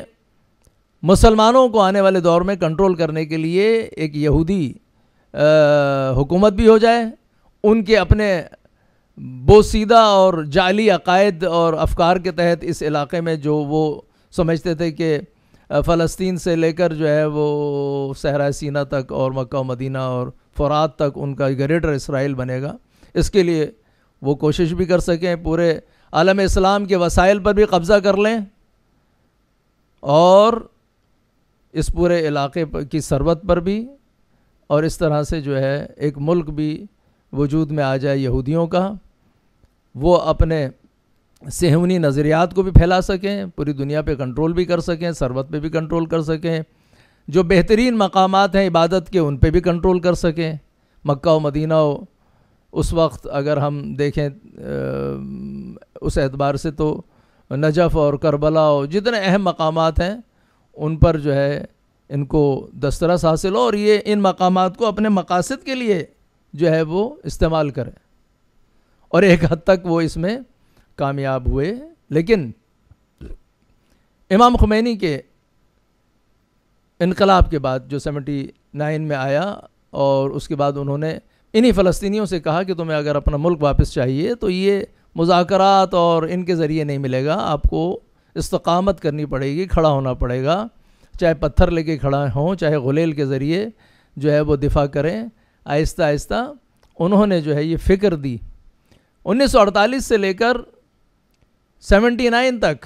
مسلمانوں کو آنے والے دور میں کنٹرول کرنے کے لیے ایک یہودی حکومت بھی ہو جائے. ان کے اپنے بوسیدہ اور جعلی عقائد اور افکار کے تحت اس علاقے میں جو وہ سمجھتے تھے کہ فلسطین سے لے کر جو ہے وہ صحرائے سینا تک اور مکہ و مدینہ اور فرات تک ان کا گریٹر اسرائیل بنے گا، اس کے لیے وہ کوشش بھی کر سکیں، پورے عالم اسلام کے وسائل پر بھی قبضہ کر لیں اور اس پورے علاقے کی ثروت پر بھی، اور اس طرح سے جو ہے ایک ملک بھی وجود میں آ جائے یہودیوں کا. وہ اپنے صہیونی نظریات کو بھی پھیلا سکیں، پوری دنیا پہ کنٹرول بھی کر سکیں، ثروت پہ بھی کنٹرول کر سکیں، جو بہترین مقامات ہیں عبادت کے ان پہ بھی کنٹرول کر سکیں. مکہ و مدینہ اس وقت اگر ہم دیکھیں اس اعتبار سے تو نجف اور کربلا اور جتنے اہم مقامات ہیں ان پر جو ہے ان کو دسترس حاصل ہو، اور یہ ان مقامات کو اپنے مقاصد کے لیے جو ہے وہ استعمال کریں، اور ایک حد تک وہ اس میں کامیاب ہوئے. لیکن امام خمینی کے انقلاب کے بعد جو 79 میں آیا، اور اس کے بعد انہوں نے انہی فلسطینیوں سے کہا کہ تمہیں اگر اپنا ملک واپس چاہیے تو یہ مذاکرات اور ان کے ذریعے نہیں ملے گا، آپ کو استقامت کرنی پڑے گی، کھڑا ہونا پڑے گا، چاہے پتھر لے کے کھڑا ہوں، چاہے غلیل کے ذریعے جو ہے وہ دفاع کریں. آہستہ آہستہ انہوں نے جو ہے یہ فکر دی. 1948 سے لے کر 79 تک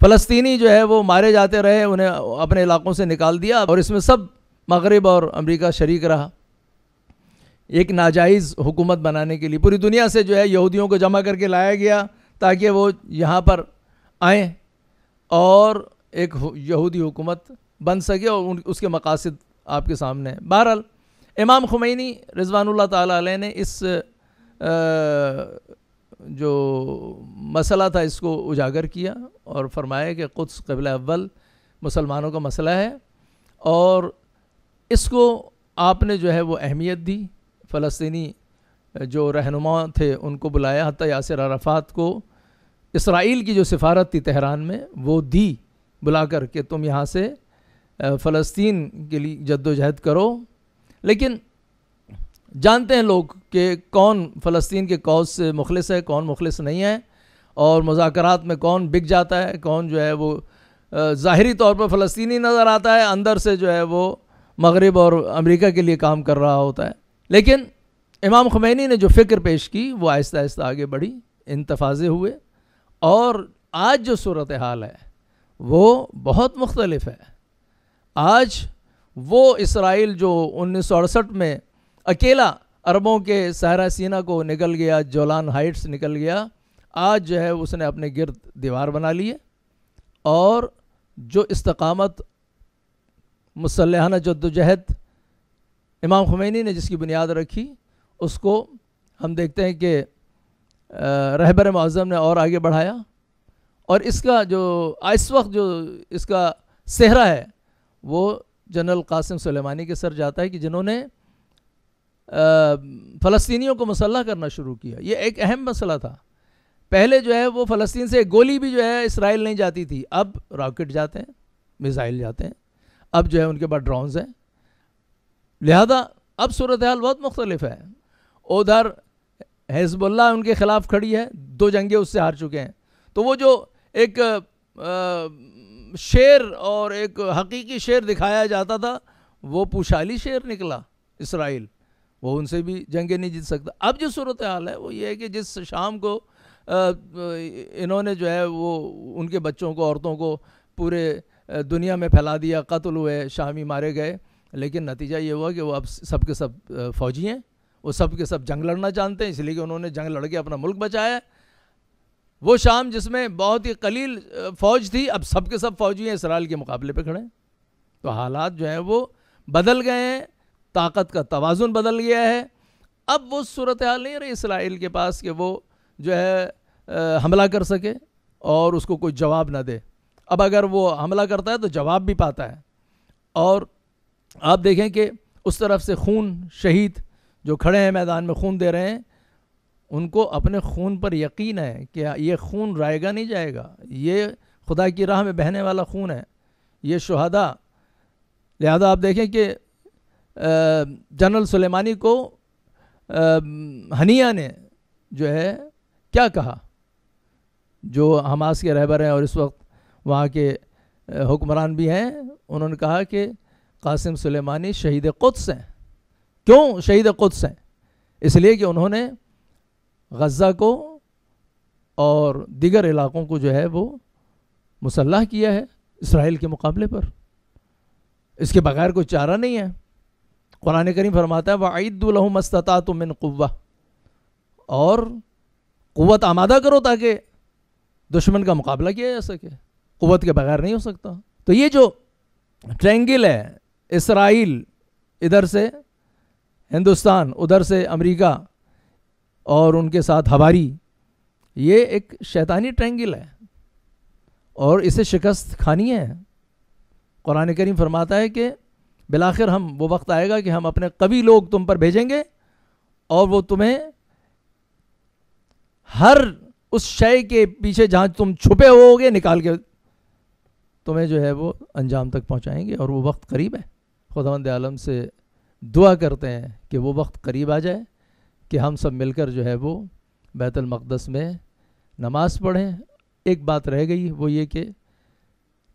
فلسطینی جو ہے وہ مارے جاتے رہے، انہیں اپنے علاقوں سے نکال دیا، اور اس میں سب مغرب اور امریکہ شریک رہا ایک ناجائز حکومت بنانے کے لیے. پوری دنیا سے جو ہے یہودیوں کو جمع کر کے لایا گیا تاکہ وہ یہاں پر آئیں اور ایک یہودی حکومت بن سکے، اور اس کے مقاصد آپ کے سامنے ہیں. بہرحال امام خمینی رضوان اللہ تعالیٰ علیہ نے اس جو مسئلہ تھا اس کو اجاگر کیا اور فرمایا کہ قدس قبلہ اول مسلمانوں کا مسئلہ ہے، اور اس کو آپ نے جو ہے وہ اہمیت دی. فلسطینی جو رہنما تھے ان کو بلایا، حتیٰ یاسر عرفات کو اسرائیل کی جو سفارت تھی تہران میں وہ دی بلا کر کہ تم یہاں سے فلسطین کے لیے جد و جہد کرو. لیکن جانتے ہیں لوگ کہ کون فلسطین کے کاز سے مخلص ہے، کون مخلص نہیں ہے، اور مذاکرات میں کون بک جاتا ہے، کون جو ہے وہ ظاہری طور پر فلسطینی نظر آتا ہے، اندر سے جو ہے وہ مغرب اور امریکہ کے لیے کام کر رہا ہوتا ہے. لیکن امام خمینی نے جو فکر پیش کی وہ آہستہ آہستہ آگے بڑھی، انتفاضے ہوئے، اور آج جو صورتحال ہے وہ بہت مختلف ہے. آج وہ اسرائیل جو 1968 میں اکیلا عربوں کے صحرا سینا کو نکل گیا، جولان ہائٹس نکل گیا، آج جو ہے اس نے اپنے گرد دیوار بنا لی ہے، اور جو استقامت، مسلحانہ جدوجہد امام خمینی نے جس کی بنیاد رکھی، اس کو ہم دیکھتے ہیں کہ رہبر معظم نے اور آگے بڑھایا. اور اس کا جو اس وقت جو اس کا صحرا ہے وہ جنرل قاسم سلیمانی کے سر جاتا ہے، کہ جنہوں نے فلسطینیوں کو مسلح کرنا شروع کیا. یہ ایک اہم مسئلہ تھا. پہلے جو ہے وہ فلسطین سے ایک گولی بھی جو ہے اسرائیل نہیں جاتی تھی، اب راکٹ جاتے ہیں، میزائل جاتے ہیں، اب جو ہے ان کے پاس ڈرونز ہیں. لہذا اب صورتحال بہت مختلف ہے. ادھر حزب اللہ ان کے خلاف کھڑی ہے، 2 جنگیں اس سے ہار چکے ہیں. تو وہ جو ایک شیر اور ایک حقیقی شیر دکھایا جاتا تھا، وہ پوشالی شیر نکلا اسرائیل. وہ ان سے بھی جنگیں نہیں جیت سکتا. اب جو صورتحال ہے وہ یہ ہے کہ جس شام کو انہوں نے جو ہے وہ ان کے بچوں کو، عورتوں کو پورے دنیا میں پھیلا دیا، قتل ہوئے، شامی مارے گئے، لیکن نتیجہ یہ ہوا کہ وہ اب سب کے سب فوجی ہیں، وہ سب کے سب جنگ لڑنا جانتے ہیں، اس لیے کہ انہوں نے جنگ لڑ کے اپنا ملک بچایا ہے. وہ شام جس میں بہت ہی قلیل فوج تھی، اب سب کے سب فوجی ہیں، اسرائیل کے مقابلے پہ کھڑے ہیں. تو حالات جو ہیں وہ بدل گئے ہیں، طاقت کا توازن بدل گیا ہے. اب وہ صورتحال نہیں رہی اسرائیل کے پاس کہ وہ جو ہے حملہ کر سکے اور اس کو کوئی جواب نہ دے. اب اگر وہ حملہ کرتا ہے تو جواب بھی پاتا ہے. اور آپ دیکھیں کہ اس طرف سے خون شہید جو کھڑے ہیں میدان میں خون دے رہے ہیں، ان کو اپنے خون پر یقین ہے کہ یہ خون رائے گا نہیں جائے گا، یہ خدا کی راہ میں بہنے والا خون ہے، یہ شہداء. لہذا آپ دیکھیں کہ جنرل سلیمانی کو ہنیہ نے جو ہے کیا کہا، جو حماس کے رہبر ہیں اور اس وقت وہاں کے حکمران بھی ہیں، انہوں نے کہا کہ قاسم سلیمانی شہید قدس ہیں. کیوں شہید قدس ہیں؟ اس لیے کہ انہوں نے غزہ کو اور دیگر علاقوں کو جو ہے وہ مسلح کیا ہے اسرائیل کے مقابلے پر. اس کے بغیر کوئی چارہ نہیں ہے. قرآن کریم فرماتا ہے وَأَعِدُّوا لَهُمْ مَا اسْتَطَعْتُم مِّن قُوَّةٍ، اور قوت آمادہ کرو تاکہ دشمن کا مقابلہ کیا جا سکے. قوت کے بغیر نہیں ہو سکتا. تو یہ جو ٹرینگل ہے، اسرائیل ادھر سے، ہندوستان ادھر سے، امریکہ اور ان کے ساتھ ہواری، یہ ایک شیطانی ٹرینگل ہے اور اسے شکست کھانی ہے. قرآن کریم فرماتا ہے کہ بالآخر ہم وہ وقت آئے گا کہ ہم اپنے قوی لوگ تم پر بھیجیں گے اور وہ تمہیں ہر اس شے کے پیچھے جہاں تم چھپے ہوگے نکال کے تمہیں جو ہے وہ انجام تک پہنچائیں گے. اور وہ وقت قریب ہے. خداوند عالم سے دعا کرتے ہیں کہ وہ وقت قریب آ جائے کہ ہم سب مل کر جو ہے وہ بیت المقدس میں نماز پڑھیں. ایک بات رہ گئی، وہ یہ کہ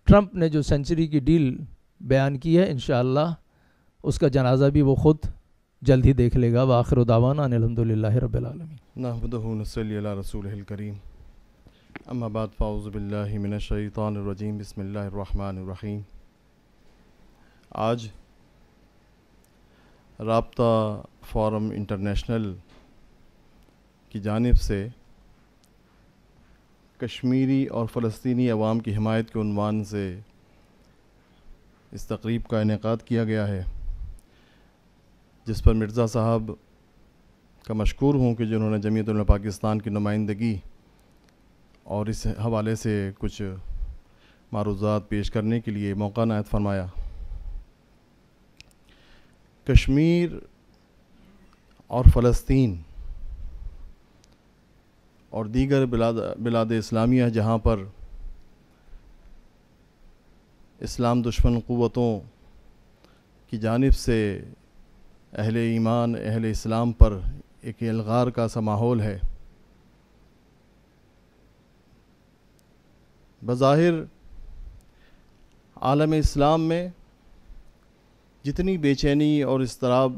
ٹرمپ نے جو سینچری کی ڈیل بیان کی ہے، انشاءاللہ اس کا جنازہ بھی وہ خود جلد ہی دیکھ لے گا. وآخر دعوانا ان الحمدللہ رب العالمین. نحمدہ ونصلی علی رسولہ الکریم. اما بعد فاعوذ باللہ من الشیطان الرجیم. بسم اللہ الرحمن الرحیم. آج رابطہ فورم انٹرنیشنل کی جانب سے کشمیری اور فلسطینی عوام کی حمایت کے عنوان سے اس تقریب کا انعقاد کیا گیا ہے، جس پر مرزا صاحب کا مشکور ہوں کہ جنہوں نے جمعیت علماء پاکستان کی نمائندگی اور اس حوالے سے کچھ معروضات پیش کرنے کے لیے موقع عنایت فرمایا. کشمیر اور فلسطین اور دیگر بلاد اسلامیہ جہاں پر اسلام دشمن قوتوں کی جانب سے اہل ایمان، اہل اسلام پر ایک الغار کا سا ماحول ہے، بظاہر عالم اسلام میں جتنی بے چینی اور اضطراب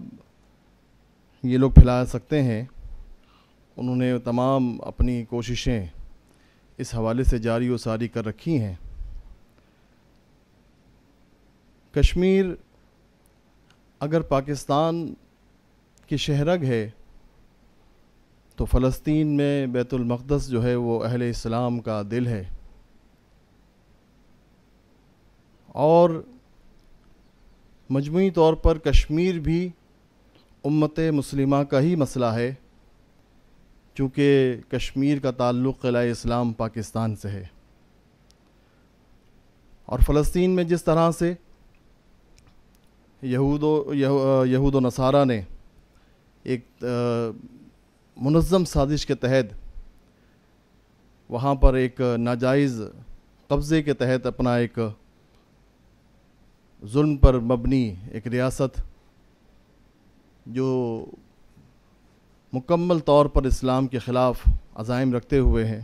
یہ لوگ پھیلا سکتے ہیں، انہوں نے تمام اپنی کوششیں اس حوالے سے جاری و ساری کر رکھی ہیں. کشمیر اگر پاکستان کی شہرگ ہے تو فلسطین میں بیت المقدس جو ہے وہ اہل اسلام کا دل ہے، اور مجموعی طور پر کشمیر بھی امت مسلمہ کا ہی مسئلہ ہے، چونکہ کشمیر کا تعلق قلعہ اسلام پاکستان سے ہے۔ اور فلسطین میں جس طرح سے یہود و نصارہ نے ایک منظم سازش کے تحت وہاں پر ایک ناجائز قبضے کے تحت اپنا ایک ظلم پر مبنی ایک ریاست جو مکمل طور پر اسلام کے خلاف عزائم رکھتے ہوئے ہیں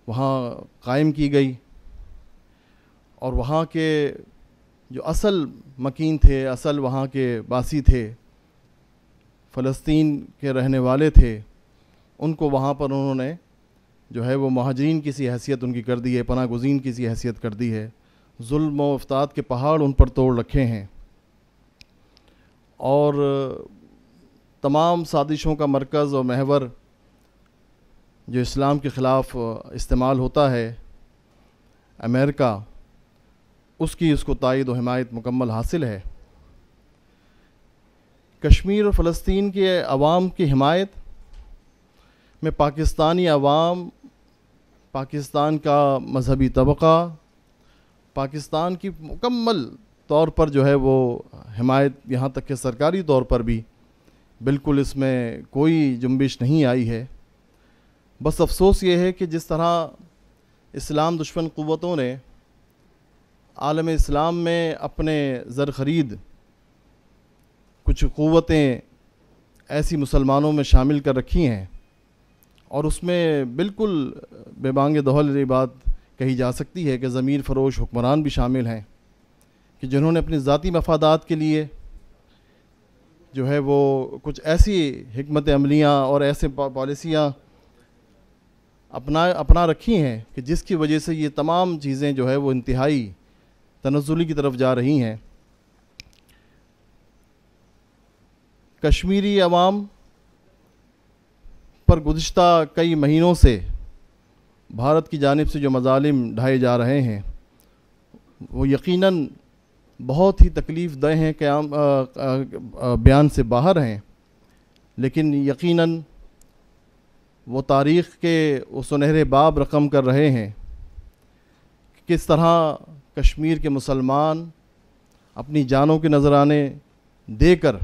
وہاں قائم کی گئی، اور وہاں کے جو اصل مکین تھے، اصل وہاں کے باسی تھے، فلسطین کے رہنے والے تھے، ان کو وہاں پر انہوں نے جو ہے وہ مہاجرین کی سی حیثیت ان کی کر دی ہے، پناہ گزین کی سی حیثیت کر دی ہے، ظلم و افتاد کے پہاڑ ان پر توڑ رکھے ہیں، اور تمام سازشوں کا مرکز اور محور جو اسلام کے خلاف استعمال ہوتا ہے امریکہ، اس کو تائید و حمایت مکمل حاصل ہے۔ کشمیر اور فلسطین کے عوام کی حمایت میں پاکستانی عوام، پاکستان کا مذہبی طبقہ، پاکستان کی مکمل طور پر جو ہے وہ حمایت، یہاں تک کہ سرکاری طور پر بھی بالکل اس میں کوئی جنبش نہیں آئی ہے۔ بس افسوس یہ ہے کہ جس طرح اسلام دشمن قوتوں نے عالم اسلام میں اپنے زر خرید کچھ قوتیں ایسی مسلمانوں میں شامل کر رکھی ہیں، اور اس میں بالکل بے بانگ دہل یہ بات کہی جا سکتی ہے کہ ضمیر فروش حکمران بھی شامل ہیں، کہ جنہوں نے اپنی ذاتی مفادات کے لیے جو ہے وہ کچھ ایسی حکمت عملیاں اور ایسے پالیسیاں اپنا رکھی ہیں کہ جس کی وجہ سے یہ تمام چیزیں جو ہے وہ انتہائی تنزلی کی طرف جا رہی ہیں۔ کشمیری عوام پر گزشتہ کئی مہینوں سے بھارت کی جانب سے جو مظالم ڈھائے جا رہے ہیں وہ یقیناً بہت ہی تکلیف دہ ہیں، بیان سے باہر ہیں، لیکن یقیناً وہ تاریخ کے وہ سنہرے باب رقم کر رہے ہیں کہ کس طرح کشمیر کے مسلمان اپنی جانوں کے نذرانے دے کر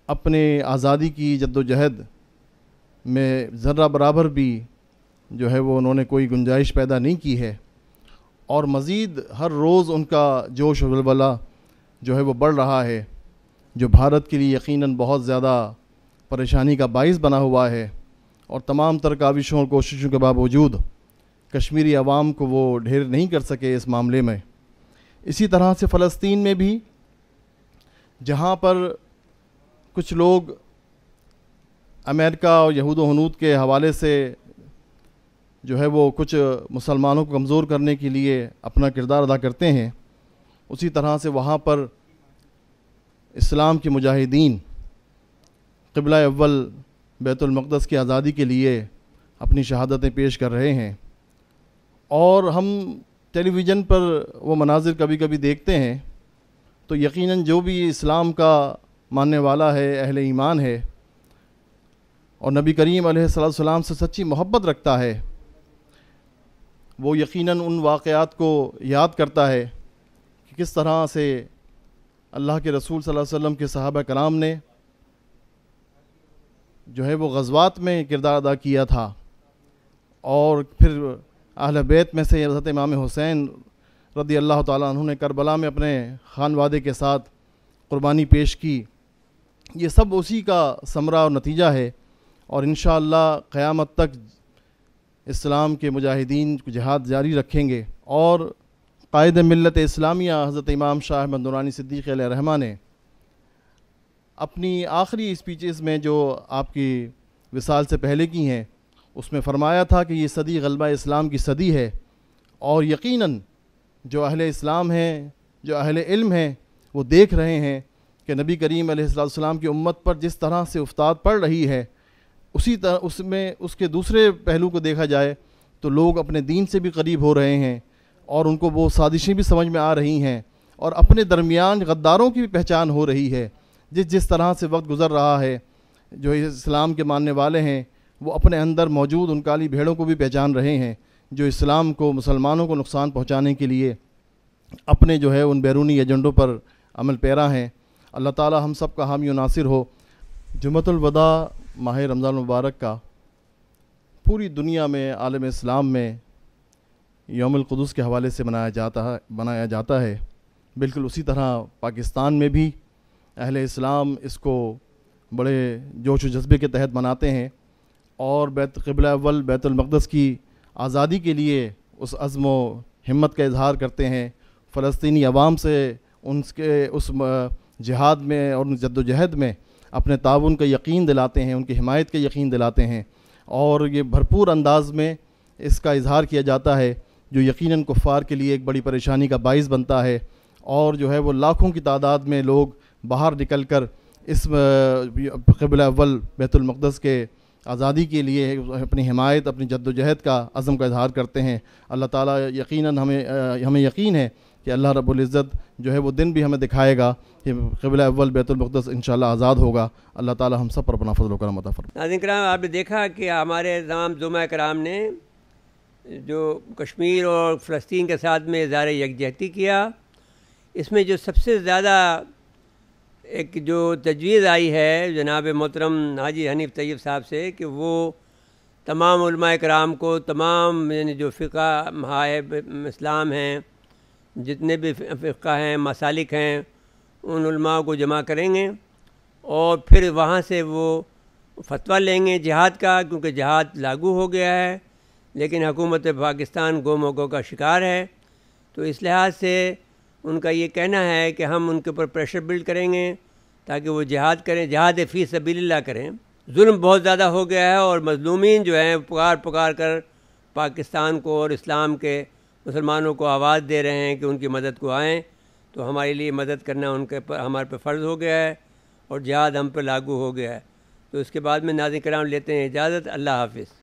اپنے آزادی کی جد و جہد میں ذرہ برابر بھی جو ہے وہ انہوں نے کوئی گنجائش پیدا نہیں کی ہے، اور مزید ہر روز ان کا جوش و ولولہ جو ہے وہ بڑھ رہا ہے، جو بھارت کے لیے یقیناً بہت زیادہ پریشانی کا باعث بنا ہوا ہے، اور تمام تر کاوشوں اور کوششوں کے باوجود کشمیری عوام کو وہ ڈھیر نہیں کر سکے اس معاملے میں۔ اسی طرح سے فلسطین میں بھی جہاں پر کچھ لوگ امریکہ اور یہود و ہنود کے حوالے سے جو ہے وہ کچھ مسلمانوں کو کمزور کرنے کے لیے اپنا کردار ادا کرتے ہیں، اسی طرح سے وہاں پر اسلام کے مجاہدین قبلہ اول بیت المقدس کی آزادی کے لیے اپنی شہادتیں پیش کر رہے ہیں، اور ہم ٹیلی ویژن پر وہ مناظر کبھی کبھی دیکھتے ہیں تو یقیناً جو بھی اسلام کا ماننے والا ہے، اہل ایمان ہے، اور نبی کریم علیہ السلام سے سچی محبت رکھتا ہے، وہ یقیناً ان واقعات کو یاد کرتا ہے کہ کس طرح سے اللہ کے رسول صلی اللہ علیہ وسلم کے صحابہ کرام نے جو ہے وہ غزوات میں کردار ادا کیا تھا، اور پھر اہل بیت میں سے حضرت امام حسین رضی اللہ تعالیٰ عنہ نے کربلا میں اپنے خانوادے کے ساتھ قربانی پیش کی۔ یہ سب اسی کا ثمرہ اور نتیجہ ہے، اور انشاءاللہ قیامت تک اسلام کے مجاہدین جہاد جاری رکھیں گے۔ اور قائد ملت اسلامیہ حضرت امام شاہ احمد نورانی صدیق علیہ الرحمہ نے اپنی آخری اسپیچز میں جو آپ کی وصال سے پہلے کی ہیں اس میں فرمایا تھا کہ یہ صدی غلبہ اسلام کی صدی ہے، اور یقیناً جو اہل اسلام ہیں، جو اہل علم ہیں، وہ دیکھ رہے ہیں کہ نبی کریم علیہ السلام کی امت پر جس طرح سے افتاد پڑ رہی ہے، اسی طرح اس کے دوسرے پہلو کو دیکھا جائے تو لوگ اپنے دین سے بھی قریب ہو رہے ہیں اور ان کو وہ سازشیں بھی سمجھ میں آ رہی ہیں، اور اپنے درمیان غداروں کی بھی پہچان ہو رہی ہے۔ جس طرح سے وقت گزر رہا ہے، جو اسلام کے ماننے والے ہیں وہ اپنے اندر موجود ان کالی بھیڑوں کو بھی پہچان رہے ہیں، جو اسلام کو، مسلمانوں کو نقصان پہنچانے کے لیے اپنے جو ہے ان بیرونی ایجنڈوں پر عمل پیرا ہیں۔ اللہ تعالی ہم سب کا حامی و ناصر ہو۔ جمعۃ الوداع ماہ رمضان المبارک کا پوری دنیا میں، عالم اسلام میں یوم القدس کے حوالے سے منایا جاتا ہے۔ بالکل اسی طرح پاکستان میں بھی اہل اسلام اس کو بڑے جوش و جذبے کے تحت مناتے ہیں، اور قبلہ اول بیت المقدس کی آزادی کے لیے اس عزم و ہمت کا اظہار کرتے ہیں۔ فلسطینی عوام سے اس جہاد میں اور جد و جہد میں اپنے تعاون کا یقین دلاتے ہیں، ان کی حمایت کا یقین دلاتے ہیں، اور یہ بھرپور انداز میں اس کا اظہار کیا جاتا ہے جو یقیناً کفار کے لیے ایک بڑی پریشانی کا باعث بنتا ہے، اور جو ہے وہ لاکھوں کی تعداد میں لوگ باہر نکل کر اس قبلہ اول بیت المقدس کے آزادی کے لیے اپنی حمایت، اپنی جد و جہد کا عزم کا اظہار کرتے ہیں۔ اللہ تعالیٰ یقیناً ہمیں یقین ہے کہ اللہ رب العزت جو ہے وہ دن بھی ہمیں دکھائے گا کہ قبلہ اول بیت المقدس انشاءاللہ آزاد ہوگا۔ اللہ تعالیٰ ہم سب پر اپنا فضل و کرم عطا فرمائے۔ ناظرین کرام، آپ نے دیکھا کہ ہمارے تمام زمرہ کرام نے جو کشمیر اور فلسطین کے ساتھ میں اظہار یکجہتی کیا، اس میں جو سب سے زیادہ ایک جو تجویز آئی ہے جناب محترم حاجی حنیف طیب صاحب سے کہ وہ تمام علماء کرام کو، تمام یعنی جو فقہ مذاہب اسلام ہیں، جتنے بھی فقہ ہیں، مسالک ہیں، ان علماء کو جمع کریں گے اور پھر وہاں سے وہ فتویٰ لیں گے جہاد کا، کیونکہ جہاد لاگو ہو گیا ہے لیکن حکومت پاکستان گو موگو کا شکار ہے۔ تو اس لحاظ سے ان کا یہ کہنا ہے کہ ہم ان کے اوپر پریشر بلڈ کریں گے تاکہ وہ جہاد کریں، جہاد فی سبیل اللہ کریں۔ ظلم بہت زیادہ ہو گیا ہے اور مظلومین جو ہیں پکار کر پاکستان کو اور اسلام کے مسلمانوں کو آواز دے رہے ہیں کہ ان کی مدد کو آئیں، تو ہمارے لیے مدد کرنا ہمارے پہ فرض ہو گیا ہے اور جہاد ہم پہ لاگو ہو گیا ہے۔ تو اس کے بعد میں ناظرین کرام لیتے ہیں اجازت۔ اللہ حافظ۔